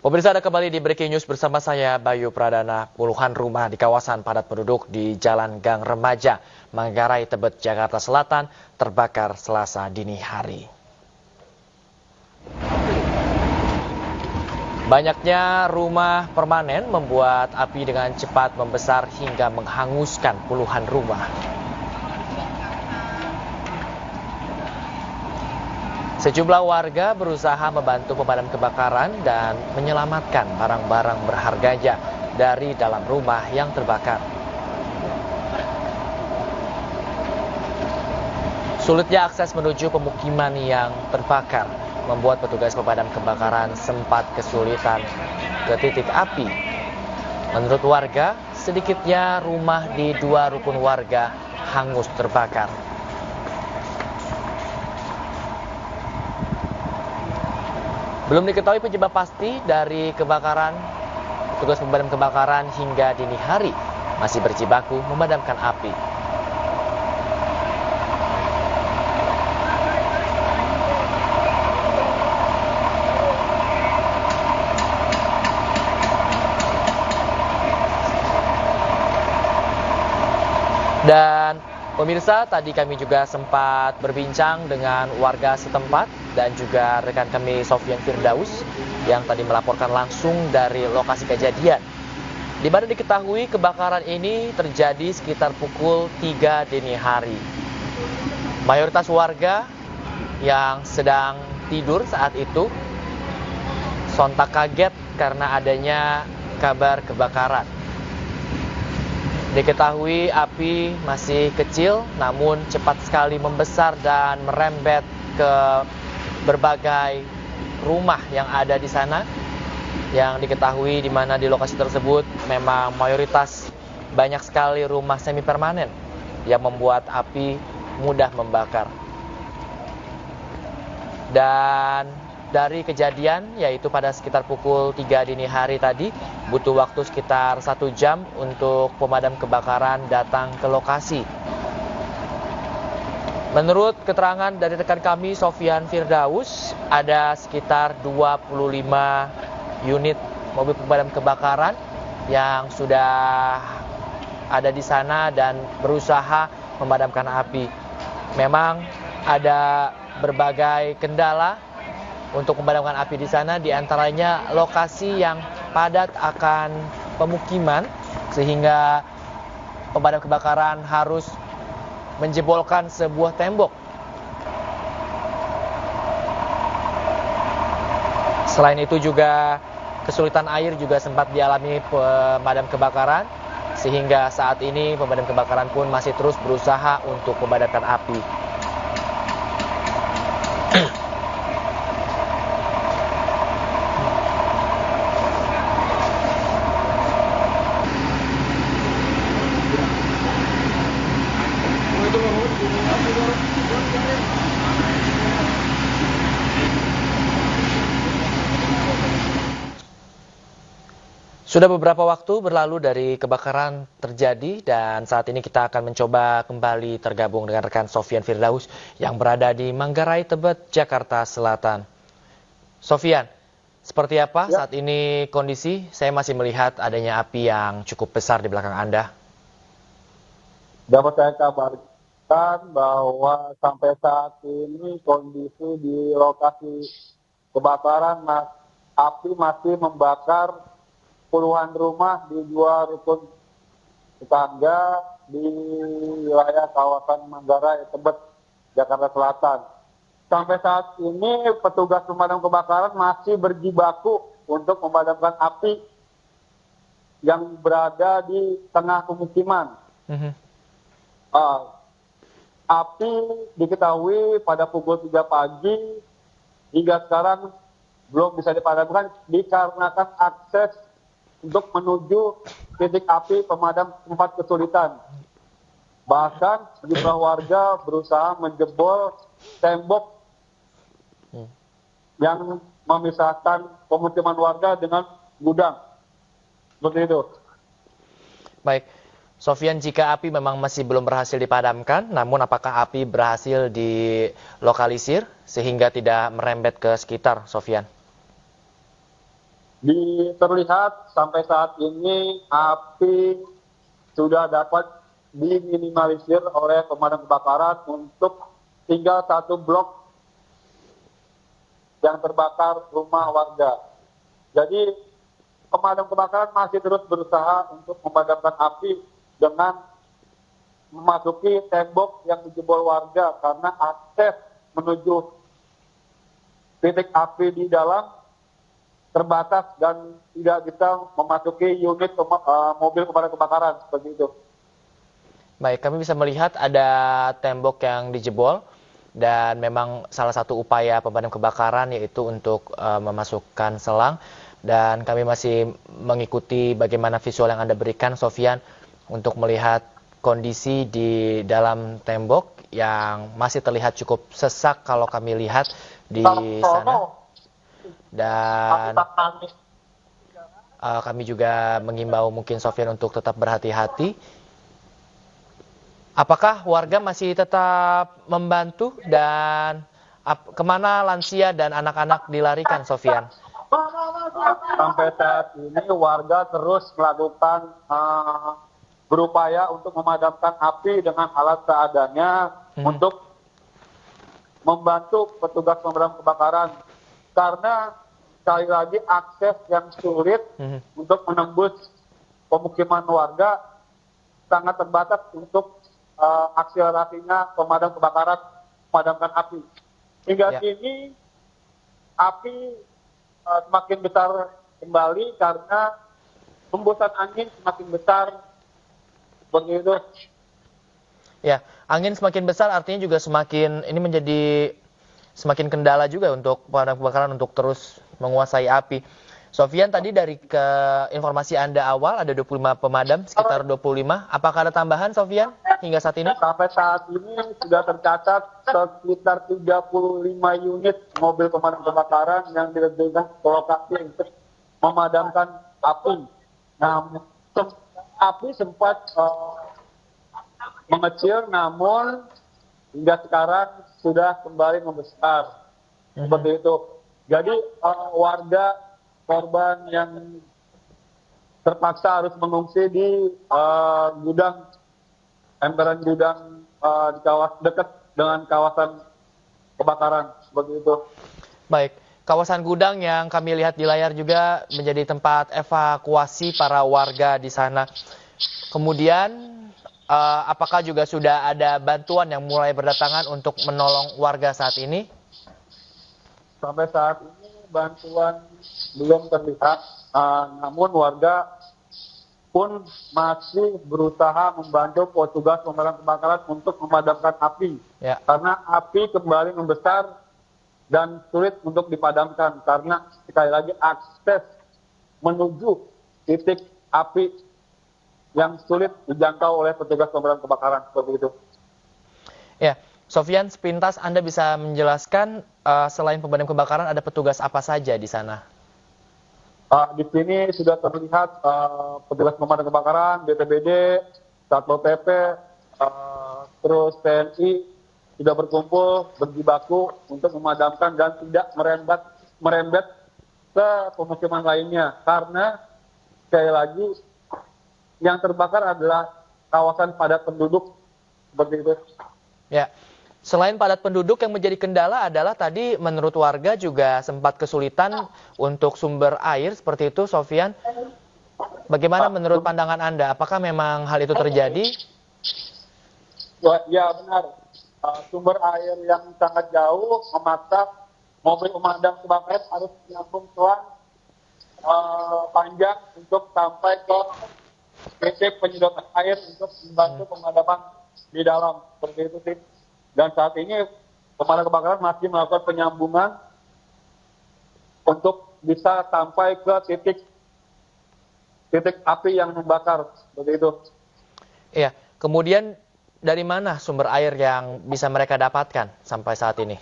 Pemirsa, ada kembali di Breaking News bersama saya Bayu Pradana. Puluhan rumah di kawasan padat penduduk di Jalan Gang Remaja, Manggarai, Tebet, Jakarta Selatan terbakar Selasa dini hari. Banyaknya rumah permanen membuat api dengan cepat membesar hingga menghanguskan puluhan rumah. Sejumlah warga berusaha membantu pemadam kebakaran dan menyelamatkan barang-barang berharganya dari dalam rumah yang terbakar. Sulitnya akses menuju pemukiman yang terbakar membuat petugas pemadam kebakaran sempat kesulitan ke titik api. Menurut warga, sedikitnya rumah di 2 rukun warga hangus terbakar. Belum diketahui penyebab pasti dari kebakaran. Petugas pemadam kebakaran hingga dini hari masih berjibaku memadamkan api. Dan pemirsa, tadi kami juga sempat berbincang dengan warga setempat dan juga rekan kami Sofyan Firdaus yang tadi melaporkan langsung dari lokasi kejadian. Di mana diketahui kebakaran ini terjadi sekitar pukul 3 dini hari. Mayoritas warga yang sedang tidur saat itu sontak kaget karena adanya kabar kebakaran. Diketahui api masih kecil namun cepat sekali membesar dan merembet ke berbagai rumah yang ada di sana. Yang diketahui di mana di lokasi tersebut memang mayoritas banyak sekali rumah semi permanen yang membuat api mudah membakar. Dan dari kejadian, yaitu pada sekitar pukul 3 dini hari tadi, butuh waktu sekitar 1 jam untuk pemadam kebakaran datang ke lokasi. Menurut keterangan dari rekan kami Sofyan Firdaus, ada sekitar 25 unit mobil pemadam kebakaran yang sudah ada di sana dan berusaha memadamkan api. Memang ada berbagai kendala untuk memadamkan api di sana, diantaranya lokasi yang padat akan pemukiman sehingga pemadam kebakaran harus menjebolkan sebuah tembok. Selain itu juga kesulitan air juga sempat dialami pemadam kebakaran sehingga saat ini pemadam kebakaran pun masih terus berusaha untuk memadamkan api. Sudah beberapa waktu berlalu dari kebakaran terjadi dan saat ini kita akan mencoba kembali tergabung dengan rekan Sofyan Firdaus yang berada di Manggarai, Tebet, Jakarta Selatan. Sofyan, seperti apa saat ini kondisi? Saya masih melihat adanya api yang cukup besar di belakang Anda. Dapat saya kabarkan bahwa sampai saat ini kondisi di lokasi kebakaran api masih membakar puluhan rumah di 2 rukun tetangga di wilayah kawasan Manggarai, Tebet, Jakarta Selatan. Sampai saat ini petugas pemadam kebakaran masih berjibaku untuk memadamkan api yang berada di tengah pemukiman. Api diketahui pada pukul 3 pagi hingga sekarang belum bisa dipadamkan dikarenakan akses untuk menuju titik api pemadam sempat kesulitan. Bahkan sejumlah warga berusaha menjebol tembok yang memisahkan pemukiman warga dengan gudang. Seperti itu. Baik, Sofyan, jika api memang masih belum berhasil dipadamkan, namun apakah api berhasil dilokalisir sehingga tidak merembet ke sekitar, Sofyan? Terlihat sampai saat ini api sudah dapat diminimalisir oleh pemadam kebakaran untuk tinggal satu blok yang terbakar rumah warga. Jadi pemadam kebakaran masih terus berusaha untuk memadamkan api dengan memasuki tembok yang dijebol warga karena akses menuju titik api di dalam terbatas dan tidak bisa memasuki unit mobil pemadam kebakaran seperti itu. Baik, kami bisa melihat ada tembok yang dijebol dan memang salah satu upaya pemadam kebakaran yaitu untuk memasukkan selang, dan kami masih mengikuti bagaimana visual yang Anda berikan, Sofyan, untuk melihat kondisi di dalam tembok yang masih terlihat cukup sesak kalau kami lihat di sana. Dan kami juga mengimbau mungkin Sofyan untuk tetap berhati-hati. Apakah warga masih tetap membantu dan kemana lansia dan anak-anak dilarikan, Sofyan? Sampai saat ini warga terus melakukan berupaya untuk memadamkan api dengan alat seadanya untuk membantu petugas pemadam kebakaran. Karena sekali lagi akses yang sulit untuk menembus pemukiman warga sangat terbatas untuk akselerasinya pemadam kebakaran memadamkan api. Hingga kini api semakin besar kembali karena hembusan angin semakin besar. Begitu. Ya, angin semakin besar artinya juga semakin ini menjadi semakin kendala juga untuk pemadam kebakaran untuk terus menguasai api. Sofyan, tadi dari informasi Anda awal ada 25 pemadam, sekitar 25. Apakah ada tambahan, Sofyan, hingga saat ini? Sampai saat ini sudah tercatat sekitar 35 unit mobil pemadam kebakaran yang diterjunkan ke lokasi untuk memadamkan api. Nah, api sempat mengecil, namun hingga sekarang sudah kembali membesar. Seperti itu. Jadi warga korban yang terpaksa harus mengungsi di emperan gudang di dekat dengan kawasan kebakaran. Seperti itu. Baik. Kawasan gudang yang kami lihat di layar juga menjadi tempat evakuasi para warga di sana. Kemudian apakah juga sudah ada bantuan yang mulai berdatangan untuk menolong warga saat ini? Sampai saat ini bantuan belum terlihat, namun warga pun masih berusaha membantu petugas pemadam kebakaran untuk memadamkan api. Ya. Karena api kembali membesar dan sulit untuk dipadamkan karena sekali lagi akses menuju titik api yang sulit dijangkau oleh petugas pemadam kebakaran, seperti itu. Ya, Sofyan, sepintas Anda bisa menjelaskan selain pemadam kebakaran ada petugas apa saja di sana? Di sini sudah terlihat petugas pemadam kebakaran, BPBD, Satpol PP, terus TNI sudah berkumpul berjibaku untuk memadamkan dan tidak merembet ke pemukiman lainnya karena sekali lagi yang terbakar adalah kawasan padat penduduk, seperti itu. Ya, selain padat penduduk yang menjadi kendala adalah tadi menurut warga juga sempat kesulitan untuk sumber air, seperti itu, Sofyan. Bagaimana menurut pandangan Anda? Apakah memang hal itu terjadi? Ya benar. Sumber air yang sangat jauh memaksa mobil pemadam kebakaran harus menyambung selang panjang untuk sampai ke titik penyedotan air untuk membantu pemadaman di dalam, seperti itu sih. Dan saat ini pemadam kebakaran masih melakukan penyambungan untuk bisa sampai ke titik api yang membakar, seperti itu. Iya, kemudian dari mana sumber air yang bisa mereka dapatkan sampai saat ini?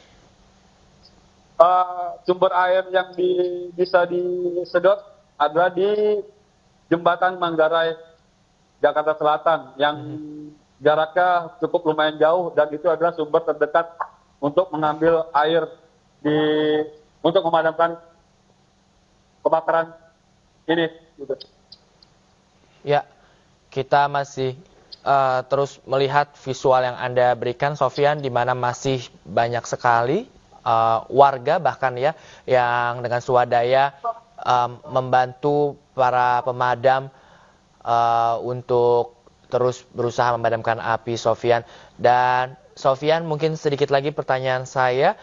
Sumber air yang bisa disedot adalah di Jembatan Manggarai, Jakarta Selatan, yang jaraknya cukup lumayan jauh dan itu adalah sumber terdekat untuk mengambil air untuk memadamkan kebakaran ini. Gitu. Ya, kita masih terus melihat visual yang Anda berikan, Sofyan, di mana masih banyak sekali warga bahkan ya yang dengan swadaya membantu para pemadam untuk terus berusaha memadamkan api, Sofyan. Dan Sofyan, mungkin sedikit lagi pertanyaan saya,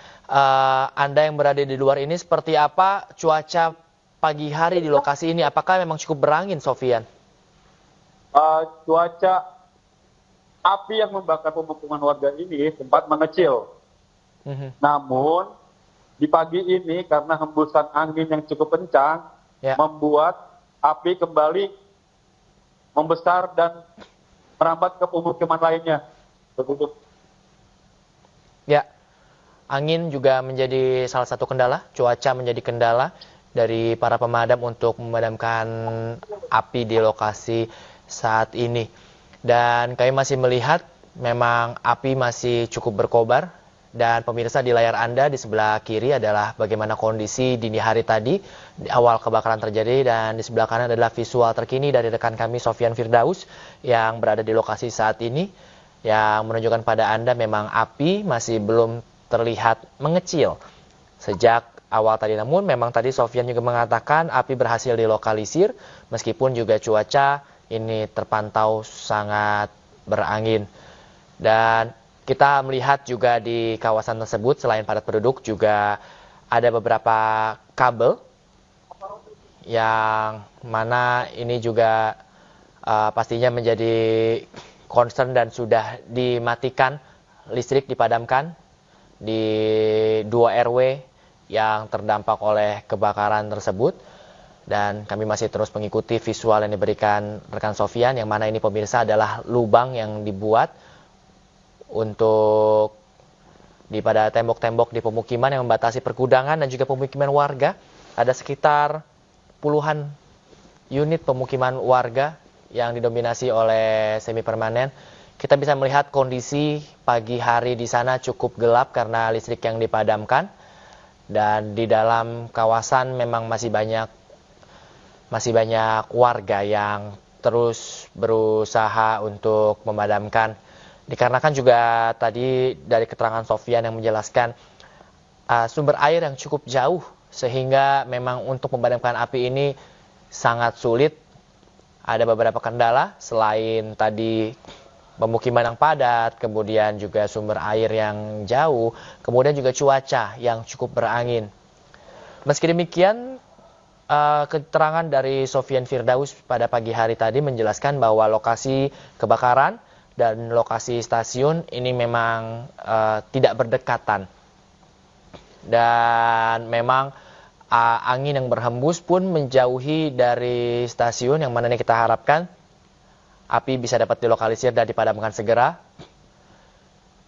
Anda yang berada di luar ini seperti apa cuaca pagi hari di lokasi ini? Apakah memang cukup berangin, Sofyan? Cuaca api yang membakar pemukiman warga ini sempat mengecil. Namun di pagi ini karena hembusan angin yang cukup kencang membuat api kembali membesar dan merambat ke pemukiman lainnya. Begitu. Ya, angin juga menjadi salah satu kendala, cuaca menjadi kendala dari para pemadam untuk memadamkan api di lokasi saat ini. Dan kami masih melihat memang api masih cukup berkobar. Dan pemirsa, di layar Anda di sebelah kiri adalah bagaimana kondisi dini hari tadi di awal kebakaran terjadi, dan di sebelah kanan adalah visual terkini dari rekan kami Sofyan Firdaus yang berada di lokasi saat ini, yang menunjukkan pada Anda memang api masih belum terlihat mengecil sejak awal tadi. Namun memang tadi Sofyan juga mengatakan api berhasil dilokalisir meskipun juga cuaca ini terpantau sangat berangin. Dan kita melihat juga di kawasan tersebut selain padat penduduk juga ada beberapa kabel yang mana ini juga pastinya menjadi concern dan sudah dimatikan, listrik dipadamkan di 2 RW yang terdampak oleh kebakaran tersebut. Dan kami masih terus mengikuti visual yang diberikan rekan Sofyan, yang mana ini pemirsa adalah lubang yang dibuat untuk pada tembok-tembok di pemukiman yang membatasi pergudangan dan juga pemukiman warga. Ada sekitar puluhan unit pemukiman warga yang didominasi oleh semi permanen. Kita bisa melihat kondisi pagi hari di sana cukup gelap karena listrik yang dipadamkan, dan di dalam kawasan memang masih banyak warga yang terus berusaha untuk memadamkan. Dikarenakan juga tadi dari keterangan Sofyan yang menjelaskan sumber air yang cukup jauh, sehingga memang untuk memadamkan api ini sangat sulit. Ada beberapa kendala selain tadi pemukiman yang padat, kemudian juga sumber air yang jauh, kemudian juga cuaca yang cukup berangin. Meski demikian, keterangan dari Sofyan Firdaus pada pagi hari tadi menjelaskan bahwa lokasi kebakaran dan lokasi stasiun ini memang tidak berdekatan. Dan memang angin yang berhembus pun menjauhi dari stasiun, yang mana ini kita harapkan api bisa dapat dilokalisir dan dipadamkan segera.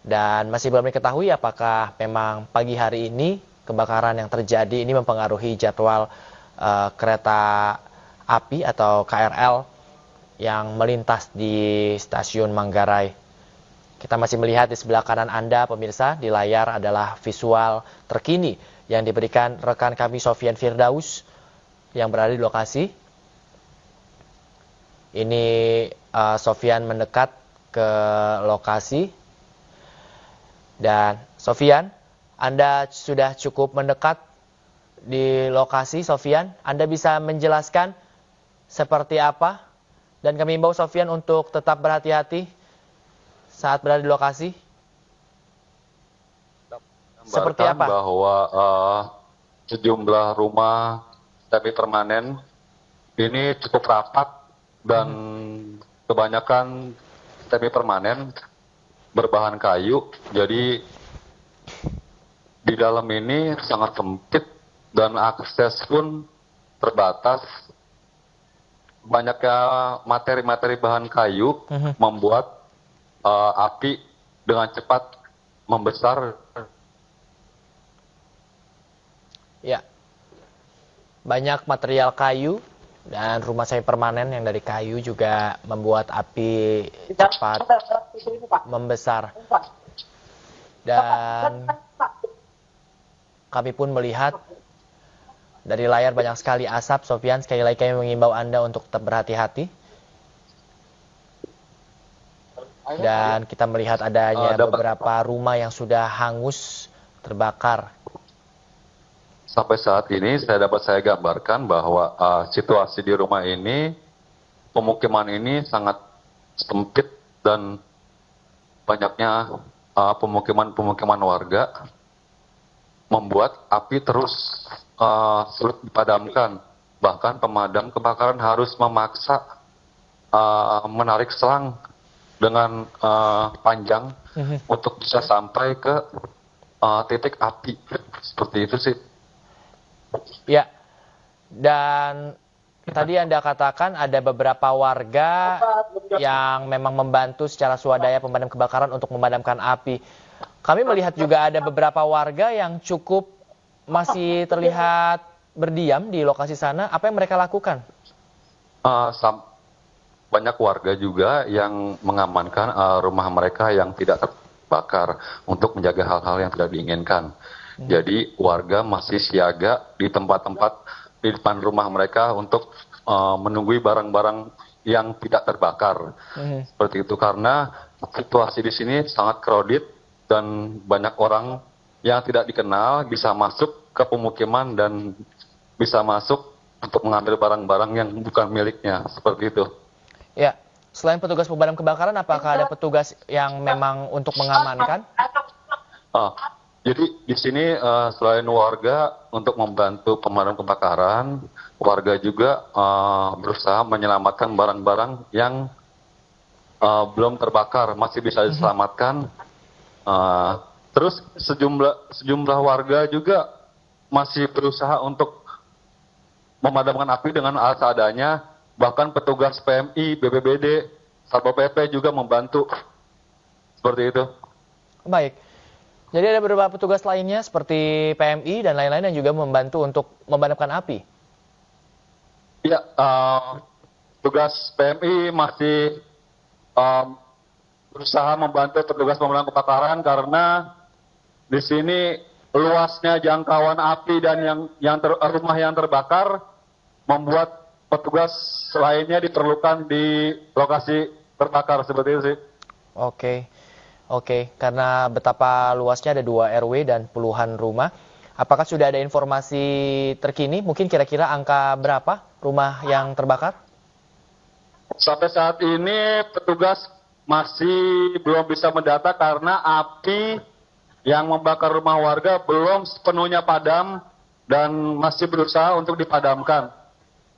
Dan masih belum diketahui apakah memang pagi hari ini kebakaran yang terjadi ini mempengaruhi jadwal kereta api atau KRL yang melintas di stasiun Manggarai. Kita masih melihat di sebelah kanan Anda, pemirsa, di layar adalah visual terkini yang diberikan rekan kami Sofyan Firdaus yang berada di lokasi. Ini Sofyan mendekat ke lokasi. Dan Sofyan, Anda sudah cukup mendekat di lokasi, Sofyan. Anda bisa menjelaskan seperti apa? Dan kami imbau Sofyan untuk tetap berhati-hati saat berada di lokasi. Seperti apa? Bahwa sejumlah rumah semi permanen ini cukup rapat dan kebanyakan semi permanen berbahan kayu. Jadi di dalam ini sangat sempit dan akses pun terbatas. Banyaknya materi-materi bahan kayu membuat api dengan cepat membesar. Ya, banyak material kayu dan rumah semi permanen yang dari kayu juga membuat api cepat membesar. Dan kami pun melihat Dari layar banyak sekali asap, Sofyan. Sekali lagi kami mengimbau Anda untuk tetap berhati-hati. Dan kita melihat adanya beberapa rumah yang sudah hangus, terbakar. Sampai saat ini dapat saya gambarkan bahwa situasi di rumah ini, pemukiman ini sangat sempit dan banyaknya pemukiman warga membuat api terus sulit dipadamkan. Bahkan pemadam kebakaran harus memaksa menarik selang dengan panjang untuk bisa sampai ke titik api. Seperti itu sih. Ya, dan tadi Anda katakan ada beberapa warga yang memang membantu secara swadaya pemadam kebakaran untuk memadamkan api. Kami melihat juga ada beberapa warga yang cukup masih terlihat berdiam di lokasi sana. Apa yang mereka lakukan? Banyak warga juga yang mengamankan rumah mereka yang tidak terbakar untuk menjaga hal-hal yang tidak diinginkan. Jadi warga masih siaga di tempat-tempat di depan rumah mereka untuk menunggu barang-barang yang tidak terbakar. Seperti itu karena situasi di sini sangat crowded dan banyak orang yang tidak dikenal bisa masuk ke pemukiman dan bisa masuk untuk mengambil barang-barang yang bukan miliknya. Seperti itu. Ya, selain petugas pemadam kebakaran, apakah ada petugas yang memang untuk mengamankan? Jadi di sini selain warga untuk membantu pemadam kebakaran, warga juga berusaha menyelamatkan barang-barang yang belum terbakar, masih bisa diselamatkan. Terus sejumlah warga juga masih berusaha untuk memadamkan api dengan alat seadanya. Bahkan petugas PMI, BPBD, Satpol PP juga membantu. Seperti itu. Baik. Jadi ada beberapa petugas lainnya seperti PMI dan lain-lain yang juga membantu untuk memadamkan api. Ya, tugas PMI masih berusaha membantu petugas pemadam kebakaran karena di sini luasnya jangkauan api dan rumah yang terbakar membuat petugas lainnya diperlukan di lokasi terbakar seperti itu sih. Oke, karena betapa luasnya ada 2 RW dan puluhan rumah. Apakah sudah ada informasi terkini? Mungkin kira-kira angka berapa rumah yang terbakar? Sampai saat ini petugas masih belum bisa mendata karena api yang membakar rumah warga belum sepenuhnya padam dan masih berusaha untuk dipadamkan.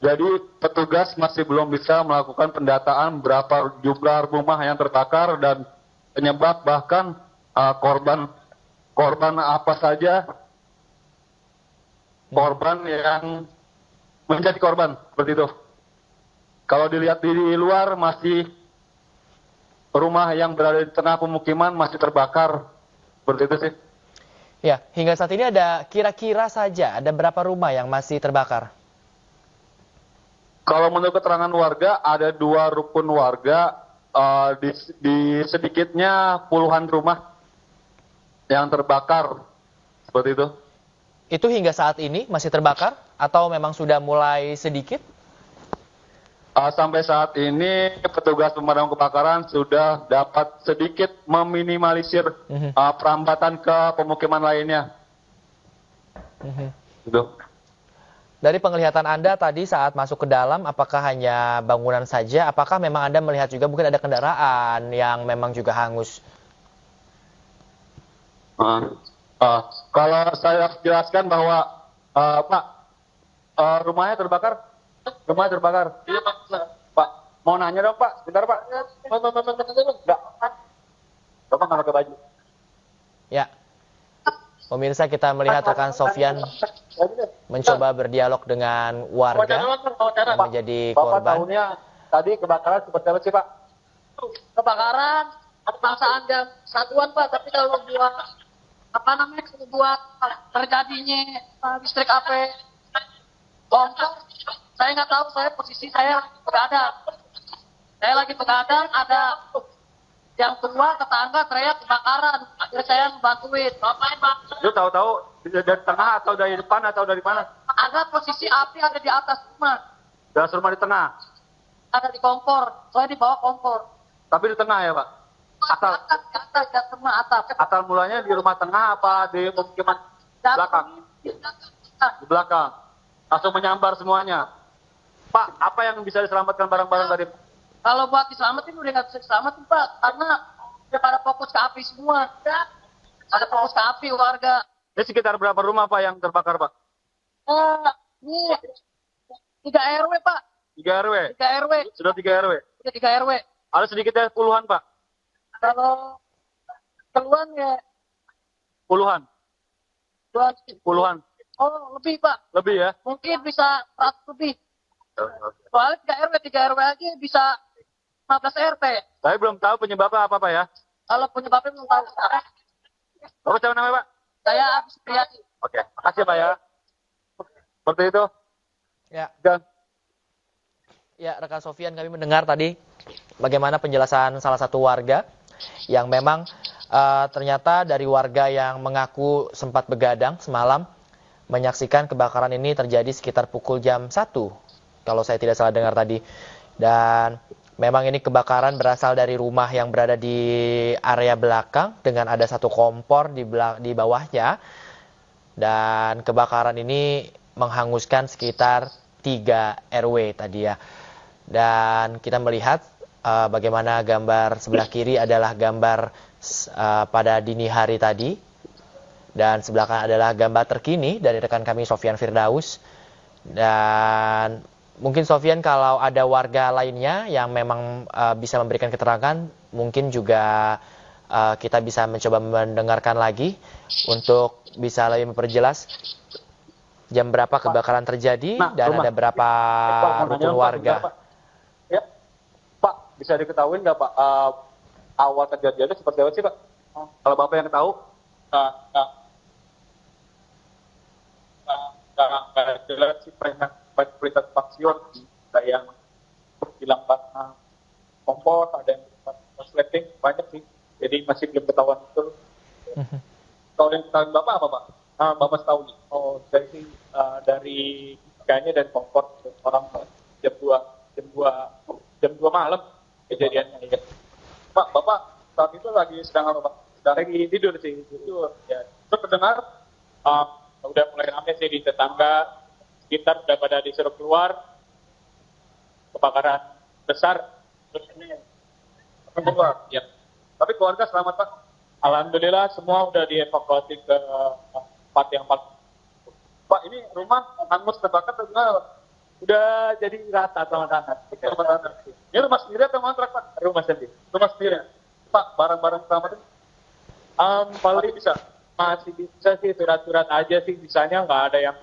Jadi petugas masih belum bisa melakukan pendataan berapa jumlah rumah yang terbakar dan penyebab bahkan korban apa saja korban yang menjadi korban seperti itu. Kalau dilihat di luar masih rumah yang berada di tengah pemukiman masih terbakar seperti itu sih. Ya, hingga saat ini ada kira-kira saja ada berapa rumah yang masih terbakar? Kalau menurut keterangan warga ada 2 rukun warga. Di sedikitnya puluhan rumah yang terbakar seperti itu. Itu hingga saat ini masih terbakar atau memang sudah mulai sedikit? Sampai saat ini petugas pemadam kebakaran sudah dapat sedikit meminimalisir perambatan ke pemukiman lainnya. Itu. Dari penglihatan Anda tadi saat masuk ke dalam, apakah hanya bangunan saja? Apakah memang Anda melihat juga mungkin ada kendaraan yang memang juga hangus? Kalau saya jelaskan bahwa Pak, rumahnya terbakar? Rumahnya terbakar? Iya Pak. Mau nanya dong Pak, sebentar Pak. Enggak. Bapak nggak pakai baju. Ya. Pemirsa, kita melihat rekan Sofyan mencoba berdialog dengan warga yang menjadi korban. Bapak tahunya tadi kebakaran seperti apa sih Pak? Kebakaran, paksaan jam satuan Pak, tapi kalau buat terjadinya listrik api kompor, saya nggak tahu, posisi saya begadang. Saya lagi begadang, ada yang keluar tetangga teriak kebakaran, akhirnya saya membantuin. Lu tahu-tahu dari tengah atau dari depan atau dari mana? Ada posisi api ada di atas rumah, Gas rumah di tengah. ada di kompor, saya di bawah kompor. Tapi di tengah ya Pak? Di atas, gas rumah atap. Asal mulanya di rumah tengah apa di pemukiman belakang? Di belakang. Langsung menyambar semuanya. Pak, apa yang bisa diselamatkan barang-barang tadi? Kalau buat diselamatin udah nggak bisa diselamatin Pak, karena udah pada fokus ke api semua. Ada fokus ke api warga. Ini sekitar berapa rumah Pak yang terbakar Pak? Ini 3 RW Pak, 3 RW? 3 RW, Sudah 3 RW? udah 3 RW. Ada sedikitnya puluhan Pak? Kalau keluar ya Puluhan? buat Puluhan? oh lebih Pak, Lebih ya? mungkin bisa 100 lebih. Soalnya 3 RW aja bisa 15 RT. Saya belum tahu penyebabnya apa Pak ya? Kalau penyebabnya belum tahu. Bapak siapa namanya Pak? Saya Agus Priyadi. Oke, makasih Pak ya. Seperti itu. Ya, Dan ya rekan Sofian, kami mendengar tadi bagaimana penjelasan salah satu warga yang memang ternyata dari warga yang mengaku sempat begadang semalam menyaksikan kebakaran ini terjadi sekitar pukul jam 1, kalau saya tidak salah dengar tadi. Dan memang ini kebakaran berasal dari rumah yang berada di area belakang dengan ada satu kompor di bawahnya. Dan kebakaran ini menghanguskan sekitar 3 RW tadi ya. Dan kita melihat bagaimana gambar sebelah kiri adalah gambar pada dini hari tadi. Dan sebelah kanan adalah gambar terkini dari rekan kami Sofyan Firdaus. Dan mungkin Sofyan, kalau ada warga lainnya yang memang bisa memberikan keterangan, mungkin juga kita bisa mencoba mendengarkan lagi untuk bisa lebih memperjelas jam berapa kebakaran terjadi dan ada berapa rukun warga. Ya, Pak, bisa diketahui nggak Pak awal kejadiannya seperti apa sih Pak? Kalau Bapak yang tahu? Nggak jelas sih, banyak berita faksion, ada yang hilang kompor, ada yang resleting, banyak sih. Jadi masih belum ketahuan betul. Kalau yang ketahuan Bapak apa Pak? Bapak tahu nih. Oh, dari kayaknya dari kompor orang jam 2 malam kejadiannya. Ya. Pak, Bapak saat itu lagi sedang apa Pak? Sedang lagi tidur sih. Tidur. Ya. Terus terdengar udah mulai ramai sih di tetangga sekitar, udah pada disuruh keluar, kebakaran besar, terus ini keluar. Ya. Tapi keluarga selamat Pak. Alhamdulillah semua udah dievakuasi ke tempat yang paling. Pak, ini rumah hangus terbakar atau enggak? Udah jadi rata sama tanah. Ini rumah sendiri atau kontrak Pak? Rumah sendiri. Rumah sendiri. Pak, barang-barang selamat paling bisa. Masih bisa sih, surat-surat aja sih, bisanya nggak ada yang.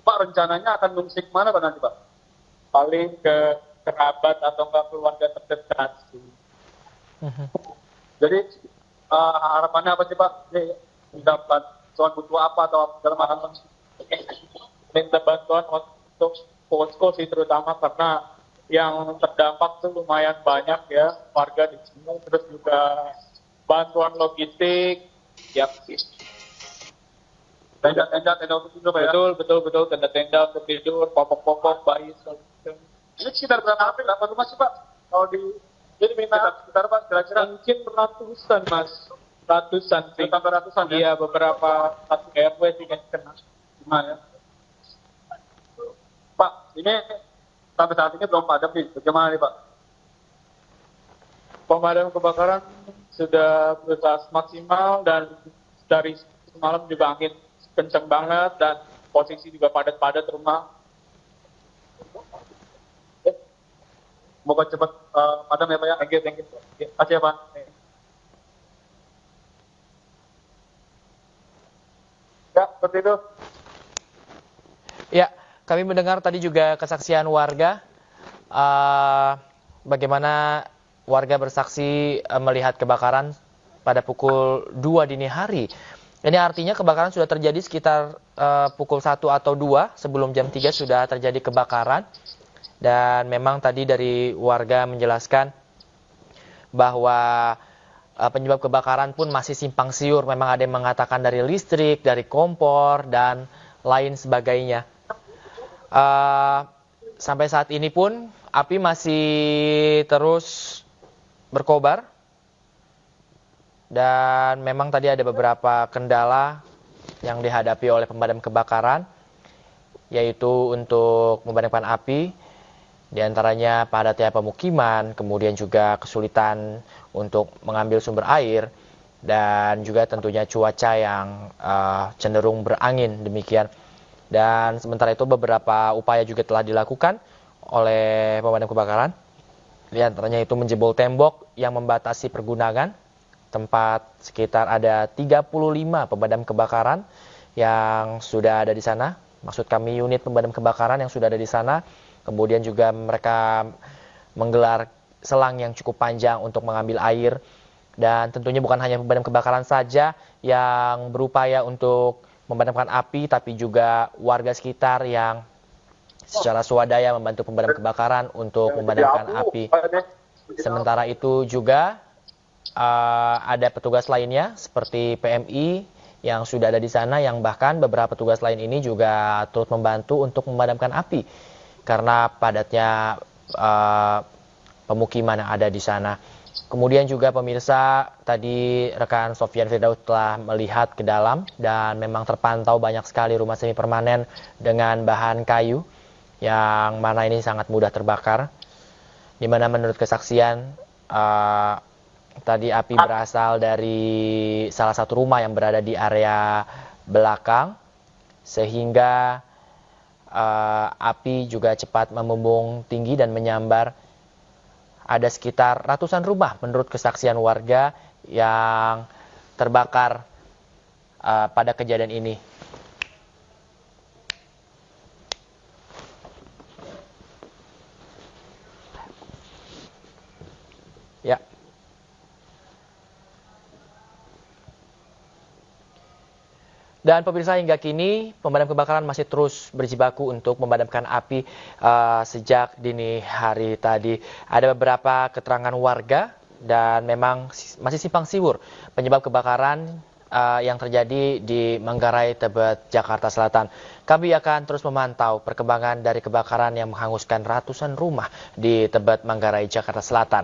Pak, rencananya akan mengungsi kemana Pak nanti Pak? Paling ke kerabat atau enggak keluarga terdekat sih. Jadi harapannya apa sih Pak? Dapat bantuan butuh apa atau dalam hal minta bantuan untuk posko sih, terutama karena yang terdampak tuh lumayan banyak ya warga di sini, terus juga bantuan logistik. Ya, tenda untuk tidur Pak ya? Betul, tenda untuk tidur, popok-popok, bayi. Ini sekitar berapa rumah sih Pak? Kalau di jadi sekitar Pak kira-kira mungkin ratusan Mas, ratusan sih. Sampai ratusan ya? Iya, beberapa satu RW sih yang kena. Ya. Pak, ini sampai saat ini belum padam nih. Bagaimana nih Pak? Pemadam kebakaran sudah berusaha maksimal dan dari semalam juga angin kencang banget dan posisi juga padat-padat rumah. Semoga cepat padam ya Pak ya. Thank you. Terima kasih ya Pak. Ya, seperti itu. Ya, kami mendengar tadi juga kesaksian warga, bagaimana warga bersaksi melihat kebakaran pada pukul 2 dini hari. Ini artinya kebakaran sudah terjadi sekitar pukul 1 atau 2, sebelum jam 3 sudah terjadi kebakaran. Dan memang tadi dari warga menjelaskan bahwa penyebab kebakaran pun masih simpang siur. Memang ada yang mengatakan dari listrik, dari kompor, dan lain sebagainya. Sampai saat ini pun api masih terus berkobar dan memang tadi ada beberapa kendala yang dihadapi oleh pemadam kebakaran, yaitu untuk memadamkan api, diantaranya padatnya pemukiman, kemudian juga kesulitan untuk mengambil sumber air, dan juga tentunya cuaca yang cenderung berangin demikian. Dan sementara itu beberapa upaya juga telah dilakukan oleh pemadam kebakaran. Di antaranya itu menjebol tembok yang membatasi pergunangan. Tempat sekitar ada 35 pemadam kebakaran yang sudah ada di sana. Maksud kami unit pemadam kebakaran yang sudah ada di sana. Kemudian juga mereka menggelar selang yang cukup panjang untuk mengambil air. Dan tentunya bukan hanya pemadam kebakaran saja yang berupaya untuk memadamkan api, tapi juga warga sekitar yang secara swadaya membantu pemadam kebakaran untuk memadamkan api. Sementara itu juga ada petugas lainnya seperti PMI yang sudah ada di sana, yang bahkan beberapa petugas lain ini juga turut membantu untuk memadamkan api karena padatnya pemukiman yang ada di sana. Kemudian juga pemirsa, tadi rekan Sofyan Firdaus telah melihat ke dalam dan memang terpantau banyak sekali rumah semi permanen dengan bahan kayu yang mana ini sangat mudah terbakar. Di mana menurut kesaksian tadi api berasal dari salah satu rumah yang berada di area belakang sehingga api juga cepat memumbung tinggi dan menyambar. Ada sekitar ratusan rumah menurut kesaksian warga yang terbakar pada kejadian ini. Ya. Dan pemirsa, hingga kini pemadam kebakaran masih terus berjibaku untuk memadamkan api sejak dini hari tadi. Ada beberapa keterangan warga dan memang masih simpang siur penyebab kebakaran yang terjadi di Manggarai, Tebet, Jakarta Selatan. Kami akan terus memantau perkembangan dari kebakaran yang menghanguskan ratusan rumah di Tebet, Manggarai, Jakarta Selatan.